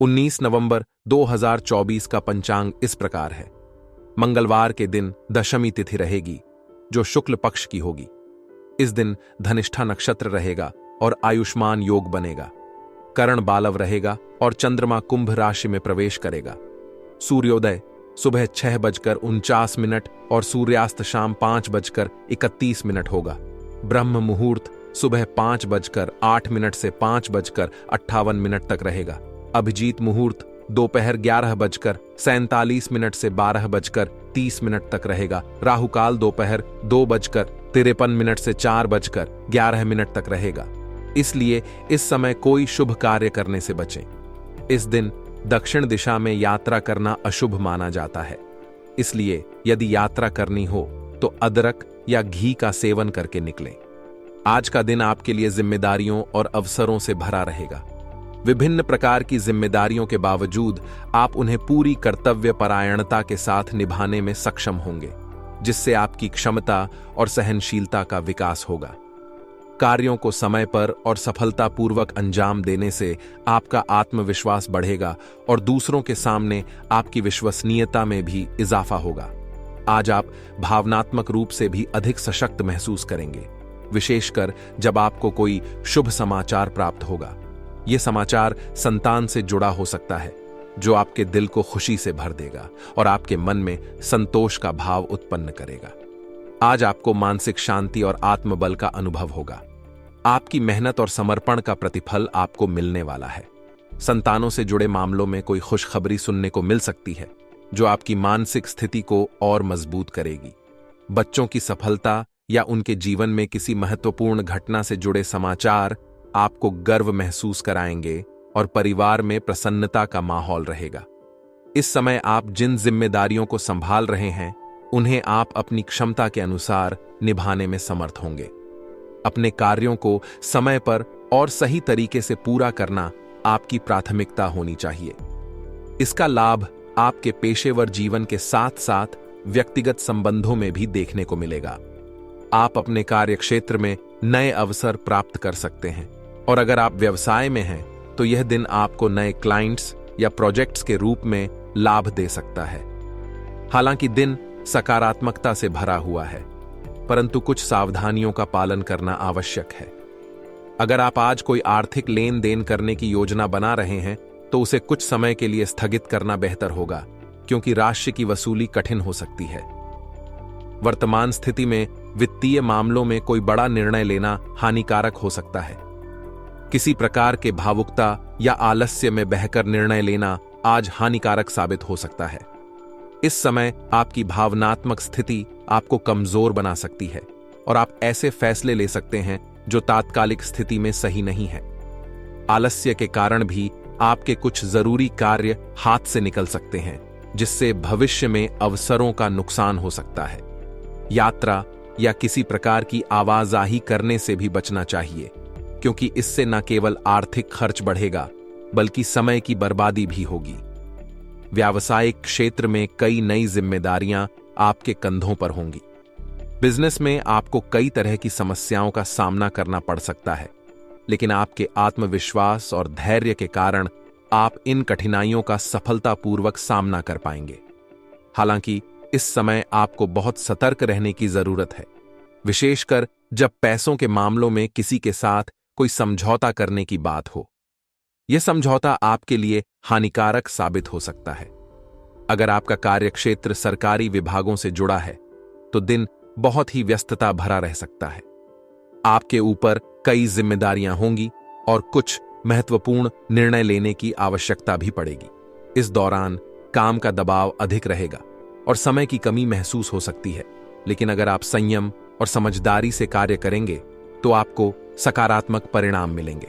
19 नवंबर 2024 का पंचांग इस प्रकार है। मंगलवार के दिन दशमी तिथि रहेगी, जो शुक्ल पक्ष की होगी। इस दिन धनिष्ठा नक्षत्र रहेगा और आयुष्मान योग बनेगा। करण बालव रहेगा और चंद्रमा कुंभ राशि में प्रवेश करेगा। सूर्योदय सुबह 6:49 और सूर्यास्त शाम 5:31 होगा। ब्रह्म मुहूर्त सुबह 5:08 से 5:58 तक रहेगा। अभिजीत मुहूर्त दोपहर 11:47 से 12:30 तक रहेगा। राहुकाल दोपहर 2:53 से 4:11 तक रहेगा। इसलिए इस समय कोई शुभ कार्य करने से बचें। इस दिन दक्षिण दिशा में यात्रा करना अशुभ माना जाता है। इसलिए यदि यात्रा करनी हो तो अदरक या घी का सेवन करके निकलें। आज का दिन आपके लिए जिम्मेदारियों और अवसरों से भरा रहेगा। विभिन्न प्रकार की जिम्मेदारियों के बावजूद आप उन्हें पूरी कर्तव्य परायणता के साथ निभाने में सक्षम होंगे, जिससे आपकी क्षमता और सहनशीलता का विकास होगा। कार्यों को समय पर और सफलतापूर्वक अंजाम देने से आपका आत्मविश्वास बढ़ेगा और दूसरों के सामने आपकी विश्वसनीयता में भी इजाफा होगा। आज आप भावनात्मक रूप से भी अधिक सशक्त महसूस करेंगे, विशेषकर जब आपको कोई शुभ समाचार प्राप्त होगा। यह समाचार संतान से जुड़ा हो सकता है, जो आपके दिल को खुशी से भर देगा और आपके मन में संतोष का भाव उत्पन्न करेगा। आज आपको मानसिक शांति और आत्मबल का अनुभव होगा। आपकी मेहनत और समर्पण का प्रतिफल आपको मिलने वाला है। संतानों से जुड़े मामलों में कोई खुशखबरी सुनने को मिल सकती है, जो आपकी मानसिक स्थिति को और मजबूत करेगी। बच्चों की सफलता या उनके जीवन में किसी महत्वपूर्ण घटना से जुड़े समाचार आपको गर्व महसूस कराएंगे और परिवार में प्रसन्नता का माहौल रहेगा। इस समय आप जिन जिम्मेदारियों को संभाल रहे हैं, उन्हें आप अपनी क्षमता के अनुसार निभाने में समर्थ होंगे। अपने कार्यों को समय पर और सही तरीके से पूरा करना आपकी प्राथमिकता होनी चाहिए। इसका लाभ आपके पेशेवर जीवन के साथ साथ व्यक्तिगत संबंधों में भी देखने को मिलेगा। आप अपने कार्यक्षेत्र में नए अवसर प्राप्त कर सकते हैं, और अगर आप व्यवसाय में हैं तो यह दिन आपको नए क्लाइंट्स या प्रोजेक्ट्स के रूप में लाभ दे सकता है। हालांकि दिन सकारात्मकता से भरा हुआ है, परंतु कुछ सावधानियों का पालन करना आवश्यक है। अगर आप आज कोई आर्थिक लेन देन करने की योजना बना रहे हैं तो उसे कुछ समय के लिए स्थगित करना बेहतर होगा, क्योंकि राशि की वसूली कठिन हो सकती है। वर्तमान स्थिति में वित्तीय मामलों में कोई बड़ा निर्णय लेना हानिकारक हो सकता है। किसी प्रकार के भावुकता या आलस्य में बहकर निर्णय लेना आज हानिकारक साबित हो सकता है। इस समय आपकी भावनात्मक स्थिति आपको कमजोर बना सकती है और आप ऐसे फैसले ले सकते हैं जो तात्कालिक स्थिति में सही नहीं है। आलस्य के कारण भी आपके कुछ जरूरी कार्य हाथ से निकल सकते हैं, जिससे भविष्य में अवसरों का नुकसान हो सकता है। यात्रा या किसी प्रकार की आवाजाही करने से भी बचना चाहिए, क्योंकि इससे न केवल आर्थिक खर्च बढ़ेगा बल्कि समय की बर्बादी भी होगी। व्यावसायिक क्षेत्र में कई नई जिम्मेदारियां आपके कंधों पर होंगी। बिजनेस में आपको कई तरह की समस्याओं का सामना करना पड़ सकता है, लेकिन आपके आत्मविश्वास और धैर्य के कारण आप इन कठिनाइयों का सफलतापूर्वक सामना कर पाएंगे। हालांकि इस समय आपको बहुत सतर्क रहने की जरूरत है, विशेषकर जब पैसों के मामलों में किसी के साथ कोई समझौता करने की बात हो। यह समझौता आपके लिए हानिकारक साबित हो सकता है। अगर आपका कार्यक्षेत्र सरकारी विभागों से जुड़ा है तो दिन बहुत ही व्यस्तता भरा रह सकता है। आपके ऊपर कई जिम्मेदारियां होंगी और कुछ महत्वपूर्ण निर्णय लेने की आवश्यकता भी पड़ेगी। इस दौरान काम का दबाव अधिक रहेगा और समय की कमी महसूस हो सकती है, लेकिन अगर आप संयम और समझदारी से कार्य करेंगे तो आपको सकारात्मक परिणाम मिलेंगे।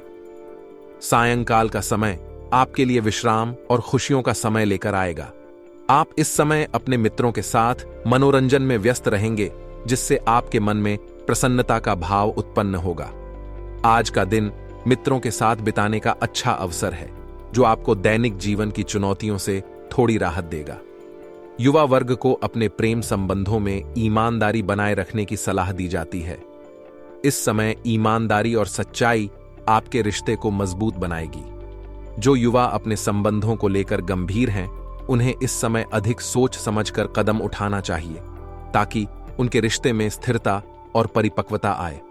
सायंकाल का समय आपके लिए विश्राम और खुशियों का समय लेकर आएगा। आप इस समय अपने मित्रों के साथ मनोरंजन में व्यस्त रहेंगे, जिससे आपके मन में प्रसन्नता का भाव उत्पन्न होगा। आज का दिन मित्रों के साथ बिताने का अच्छा अवसर है, जो आपको दैनिक जीवन की चुनौतियों से थोड़ी राहत देगा। युवा वर्ग को अपने प्रेम संबंधों में ईमानदारी बनाए रखने की सलाह दी जाती है। इस समय ईमानदारी और सच्चाई आपके रिश्ते को मजबूत बनाएगी। जो युवा अपने संबंधों को लेकर गंभीर हैं, उन्हें इस समय अधिक सोच समझकर कदम उठाना चाहिए ताकि उनके रिश्ते में स्थिरता और परिपक्वता आए।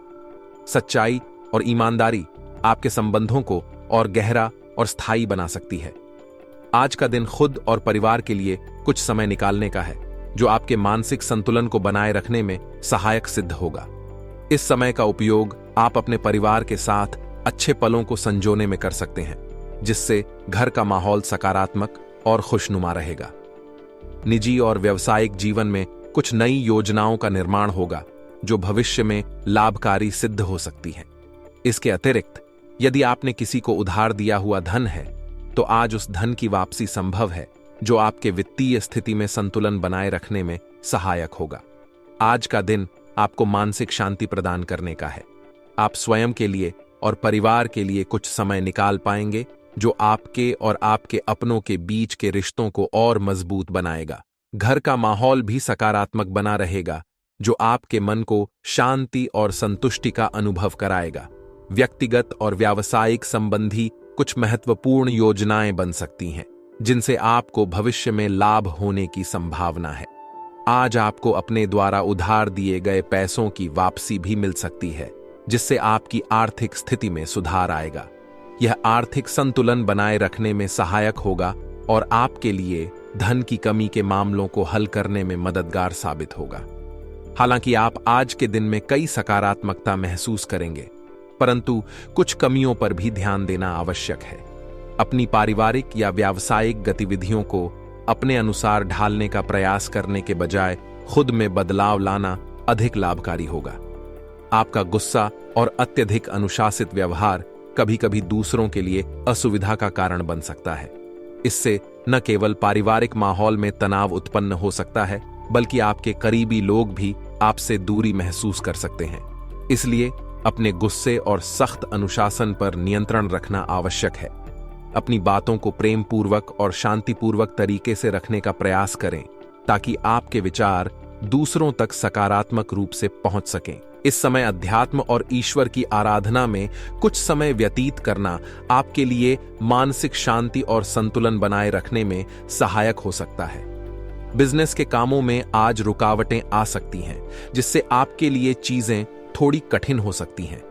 सच्चाई और ईमानदारी आपके संबंधों को और गहरा और स्थायी बना सकती है। आज का दिन खुद और परिवार के लिए कुछ समय निकालने का है, जो आपके मानसिक संतुलन को बनाए रखने में सहायक सिद्ध होगा। इस समय का उपयोग आप अपने परिवार के साथ अच्छे पलों को संजोने में कर सकते हैं, जिससे घर का माहौल सकारात्मक और खुशनुमा रहेगा। निजी और व्यावसायिक जीवन में कुछ नई योजनाओं का निर्माण होगा, जो भविष्य में लाभकारी सिद्ध हो सकती हैं। इसके अतिरिक्त यदि आपने किसी को उधार दिया हुआ धन है, तो आज उस धन की वापसी संभव है, जो आपके वित्तीय स्थिति में संतुलन बनाए रखने में सहायक होगा। आज का दिन आपको मानसिक शांति प्रदान करने का है। आप स्वयं के लिए और परिवार के लिए कुछ समय निकाल पाएंगे, जो आपके और आपके अपनों के बीच के रिश्तों को और मजबूत बनाएगा। घर का माहौल भी सकारात्मक बना रहेगा, जो आपके मन को शांति और संतुष्टि का अनुभव कराएगा। व्यक्तिगत और व्यावसायिक संबंधी कुछ महत्वपूर्ण योजनाएं बन सकती हैं, जिनसे आपको भविष्य में लाभ होने की संभावना है। आज आपको अपने द्वारा उधार दिए गए पैसों की वापसी भी मिल सकती है, जिससे आपकी आर्थिक स्थिति में सुधार आएगा। यह आर्थिक संतुलन बनाए रखने में सहायक होगा और आपके लिए धन की कमी के मामलों को हल करने में मददगार साबित होगा। हालांकि आप आज के दिन में कई सकारात्मकता महसूस करेंगे, परंतु कुछ कमियों पर भी ध्यान देना आवश्यक है। अपनी पारिवारिक या व्यावसायिक गतिविधियों को अपने अनुसार ढालने का प्रयास करने के बजाय खुद में बदलाव लाना अधिक लाभकारी होगा। आपका गुस्सा और अत्यधिक अनुशासित व्यवहार कभी-कभी दूसरों के लिए असुविधा का कारण बन सकता है। इससे न केवल पारिवारिक माहौल में तनाव उत्पन्न हो सकता है, बल्कि आपके करीबी लोग भी आपसे दूरी महसूस कर सकते हैं। इसलिए अपने गुस्से और सख्त अनुशासन पर नियंत्रण रखना आवश्यक है। अपनी बातों को प्रेम पूर्वक और शांतिपूर्वक तरीके से रखने का प्रयास करें, ताकि आपके विचार दूसरों तक सकारात्मक रूप से पहुंच सकें। इस समय अध्यात्म और ईश्वर की आराधना में कुछ समय व्यतीत करना आपके लिए मानसिक शांति और संतुलन बनाए रखने में सहायक हो सकता है। बिजनेस के कामों में आज रुकावटें आ सकती हैं, जिससे आपके लिए चीजें थोड़ी कठिन हो सकती हैं।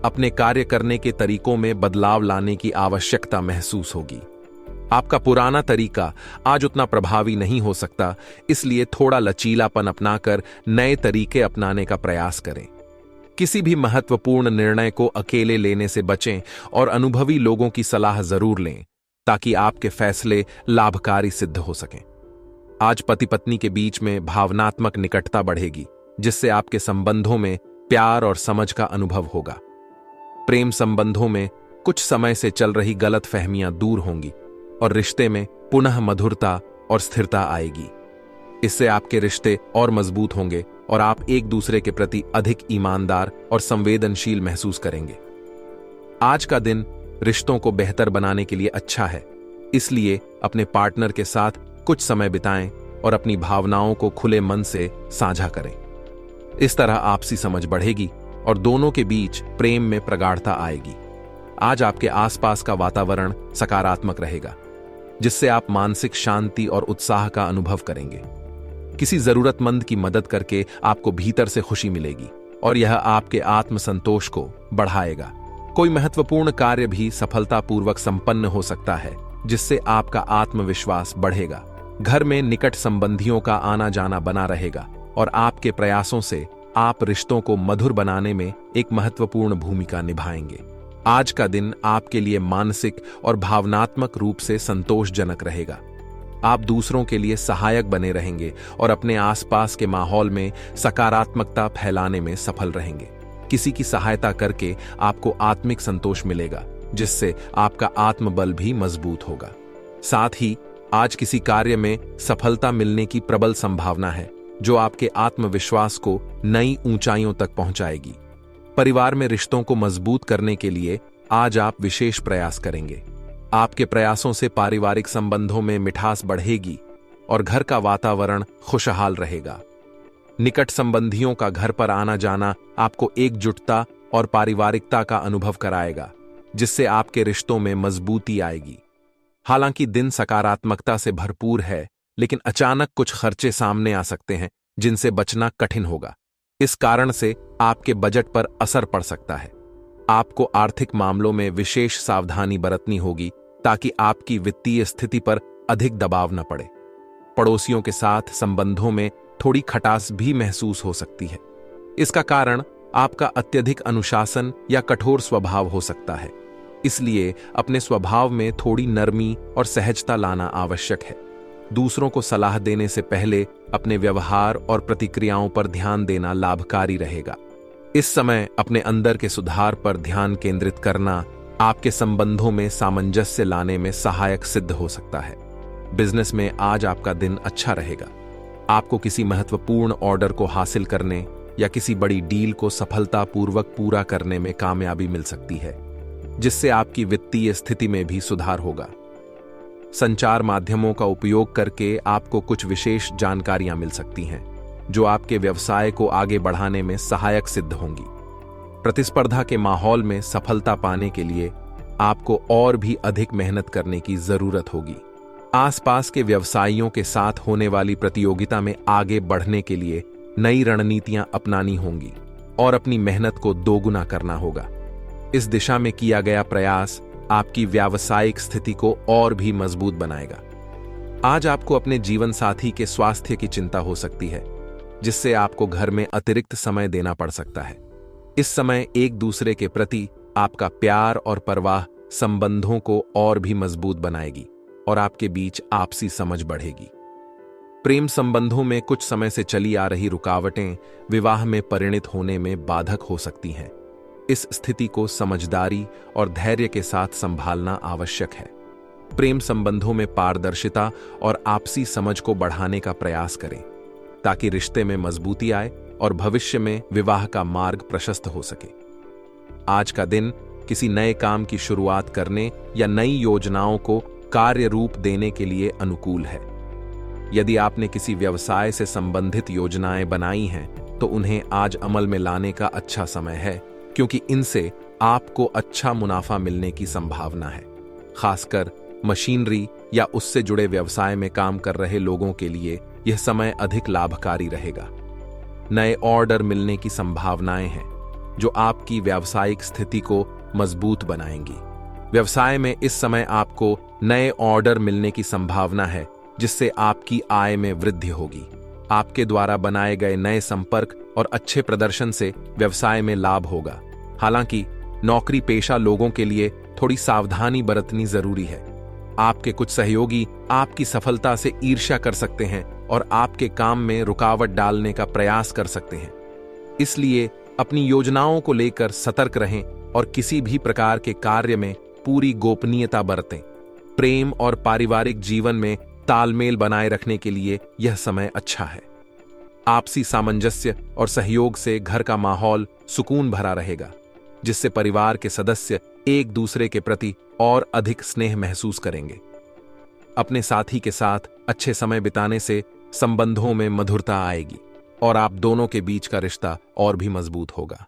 अपने कार्य करने के तरीकों में बदलाव लाने की आवश्यकता महसूस होगी। आपका पुराना तरीका आज उतना प्रभावी नहीं हो सकता, इसलिए थोड़ा लचीलापन अपनाकर नए तरीके अपनाने का प्रयास करें। किसी भी महत्वपूर्ण निर्णय को अकेले लेने से बचें और अनुभवी लोगों की सलाह जरूर लें, ताकि आपके फैसले लाभकारी सिद्ध हो सकें। आज पति पत्नी के बीच में भावनात्मक निकटता बढ़ेगी, जिससे आपके संबंधों में प्यार और समझ का अनुभव होगा। प्रेम संबंधों में कुछ समय से चल रही गलतफहमियां दूर होंगी और रिश्ते में पुनः मधुरता और स्थिरता आएगी। इससे आपके रिश्ते और मजबूत होंगे और आप एक दूसरे के प्रति अधिक ईमानदार और संवेदनशील महसूस करेंगे। आज का दिन रिश्तों को बेहतर बनाने के लिए अच्छा है, इसलिए अपने पार्टनर के साथ कुछ समय बिताएं और अपनी भावनाओं को खुले मन से साझा करें। इस तरह आपसी समझ बढ़ेगी और दोनों के बीच प्रेम में प्रगाढ़ता आएगी। आज आपके आसपास का वातावरण सकारात्मक रहेगा, जिससे आप मानसिक शांति और उत्साह का अनुभव करेंगे। किसी जरूरतमंद की मदद करके आपको भीतर से खुशी मिलेगी और यह आपके आत्मसंतोष को बढ़ाएगा। कोई महत्वपूर्ण कार्य भी सफलतापूर्वक संपन्न हो सकता है, जिससे आपका आत्मविश्वास बढ़ेगा। घर में निकट संबंधियों का आना जाना बना रहेगा और आपके प्रयासों से आप रिश्तों को मधुर बनाने में एक महत्वपूर्ण भूमिका निभाएंगे। आज का दिन आपके लिए मानसिक और भावनात्मक रूप से संतोषजनक रहेगा। आप दूसरों के लिए सहायक बने रहेंगे और अपने आसपास के माहौल में सकारात्मकता फैलाने में सफल रहेंगे। किसी की सहायता करके आपको आत्मिक संतोष मिलेगा, जिससे आपका आत्मबल भी मजबूत होगा। साथ ही आज किसी कार्य में सफलता मिलने की प्रबल संभावना है, जो आपके आत्मविश्वास को नई ऊंचाइयों तक पहुंचाएगी। परिवार में रिश्तों को मजबूत करने के लिए आज आप विशेष प्रयास करेंगे। आपके प्रयासों से पारिवारिक संबंधों में मिठास बढ़ेगी और घर का वातावरण खुशहाल रहेगा। निकट संबंधियों का घर पर आना जाना आपको एकजुटता और पारिवारिकता का अनुभव कराएगा। जिससे आपके रिश्तों में मजबूती आएगी। हालांकि दिन सकारात्मकता से भरपूर है, लेकिन अचानक कुछ खर्चे सामने आ सकते हैं जिनसे बचना कठिन होगा। इस कारण से आपके बजट पर असर पड़ सकता है। आपको आर्थिक मामलों में विशेष सावधानी बरतनी होगी ताकि आपकी वित्तीय स्थिति पर अधिक दबाव न पड़े। पड़ोसियों के साथ संबंधों में थोड़ी खटास भी महसूस हो सकती है। इसका कारण आपका अत्यधिक अनुशासन या कठोर स्वभाव हो सकता है। इसलिए अपने स्वभाव में थोड़ी नरमी और सहजता लाना आवश्यक है। दूसरों को सलाह देने से पहले अपने व्यवहार और प्रतिक्रियाओं पर ध्यान देना लाभकारी रहेगा। इस समय अपने अंदर के सुधार पर ध्यान केंद्रित करना आपके संबंधों में सामंजस्य लाने में सहायक सिद्ध हो सकता है। बिजनेस में आज आपका दिन अच्छा रहेगा। आपको किसी महत्वपूर्ण ऑर्डर को हासिल करने या किसी बड़ी डील को सफलतापूर्वक पूरा करने में कामयाबी मिल सकती है, जिससे आपकी वित्तीय स्थिति में भी सुधार होगा। संचार माध्यमों का उपयोग करके आपको कुछ विशेष जानकारियां मिल सकती हैं, जो आपके व्यवसाय को आगे बढ़ाने में सहायक सिद्ध होंगी। प्रतिस्पर्धा के माहौल में सफलता पाने के लिए आपको और भी अधिक मेहनत करने की जरूरत होगी। आसपास के व्यवसायियों के साथ होने वाली प्रतियोगिता में आगे बढ़ने के लिए नई रणनीतियां अपनानी होंगी और अपनी मेहनत को दोगुना करना होगा। इस दिशा में किया गया प्रयास आपकी व्यावसायिक स्थिति को और भी मजबूत बनाएगा। आज आपको अपने जीवन साथी के स्वास्थ्य की चिंता हो सकती है, जिससे आपको घर में अतिरिक्त समय देना पड़ सकता है। इस समय एक दूसरे के प्रति आपका प्यार और परवाह संबंधों को और भी मजबूत बनाएगी और आपके बीच आपसी समझ बढ़ेगी। प्रेम संबंधों में कुछ समय से चली आ रही रुकावटें विवाह में परिणित होने में बाधक हो सकती हैं। इस स्थिति को समझदारी और धैर्य के साथ संभालना आवश्यक है। प्रेम संबंधों में पारदर्शिता और आपसी समझ को बढ़ाने का प्रयास करें, ताकि रिश्ते में मजबूती आए और भविष्य में विवाह का मार्ग प्रशस्त हो सके। आज का दिन किसी नए काम की शुरुआत करने या नई योजनाओं को कार्य रूप देने के लिए अनुकूल है। यदि आपने किसी व्यवसाय से संबंधित योजनाएं बनाई हैं, तो उन्हें आज अमल में लाने का अच्छा समय है, क्योंकि इनसे आपको अच्छा मुनाफा मिलने की संभावना है। खासकर मशीनरी या उससे जुड़े व्यवसाय में काम कर रहे लोगों के लिए यह समय अधिक लाभकारी रहेगा। नए ऑर्डर मिलने की संभावनाएं हैं, जो आपकी व्यावसायिक स्थिति को मजबूत बनाएंगी। व्यवसाय में इस समय आपको नए ऑर्डर मिलने की संभावना है, जिससे आपकी आय में वृद्धि होगी। आपके द्वारा बनाए गए नए संपर्क और अच्छे प्रदर्शन से व्यवसाय में लाभ होगा। हालांकि नौकरी पेशा लोगों के लिए थोड़ी सावधानी बरतनी जरूरी है। आपके कुछ सहयोगी आपकी सफलता से ईर्ष्या कर सकते हैं और आपके काम में रुकावट डालने का प्रयास कर सकते हैं। इसलिए अपनी योजनाओं को लेकर सतर्क रहें और किसी भी प्रकार के कार्य में पूरी गोपनीयता बरतें। प्रेम और पारिवारिक जीवन में तालमेल बनाए रखने के लिए यह समय अच्छा है। आपसी सामंजस्य और सहयोग से घर का माहौल सुकून भरा रहेगा, जिससे परिवार के सदस्य एक दूसरे के प्रति और अधिक स्नेह महसूस करेंगे। अपने साथी के साथ अच्छे समय बिताने से संबंधों में मधुरता आएगी और आप दोनों के बीच का रिश्ता और भी मजबूत होगा।